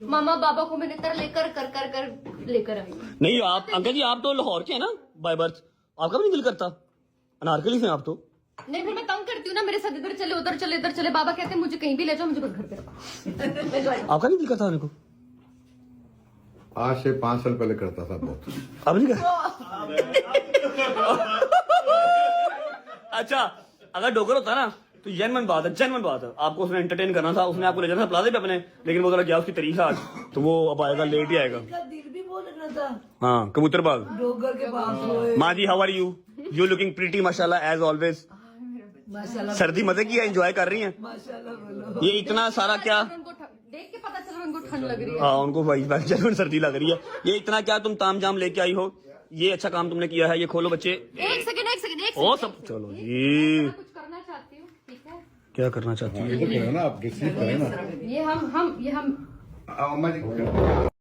मामा बाबा को मैंने तर लेकर कर लेकर आई। नहीं आप अंकल जी आप तो लाहौर के हैं ना बाय बर्थ, आपका भी नहीं दिल करता? अनारकली से आप तो। नहीं फिर मैं तंग करती हूँ ना, मेरे साथ इधर चले उधर चले इधर चले। बाबा कहते हैं मुझे कहीं भी ले जाओ, मुझे बस घर पे रखो। आपका नहीं दिल करता आने को? आज से 5 साल पहले करता था बहुत। अब नहीं कर। अच्छा अगर डोगर होता ना तो जेन्युइन बात है, जेन्युइन बात है। आपको उसने एंटरटेन करना था, उसने आपको ले जाना था प्लाजे पे अपने, लेकिन वो जरा गया उसकी तरीका आज, तो वो अब आएगा लेट ही आएगा। दिल भी बहुत लग रहा था हाँ कबूतर बाग। डोगर के पास। माँ जी how are you? You looking pretty माशाल्लाह एज ऑलवेज। माशाल्लाह सर्दी मजे की है, एंजॉय कर रही हैं। माशाल्लाह बोलो। ये इतना सारा क्या, देख के पता चला उनको ठंड लग रही है। हाँ उनको वही जेन्युइन सर्दी लग रही है। ये इतना क्या तुम तामझाम लेके आई हो, ये अच्छा काम तुमने किया है। ये खोलो बच्चे। एक सेकंड ओ सब चलो जी। कुछ करना चाहती हूँ, ठीक है? क्या करना चाहती है? ना आप रिसीव करें ना। ये हम अम्मा जी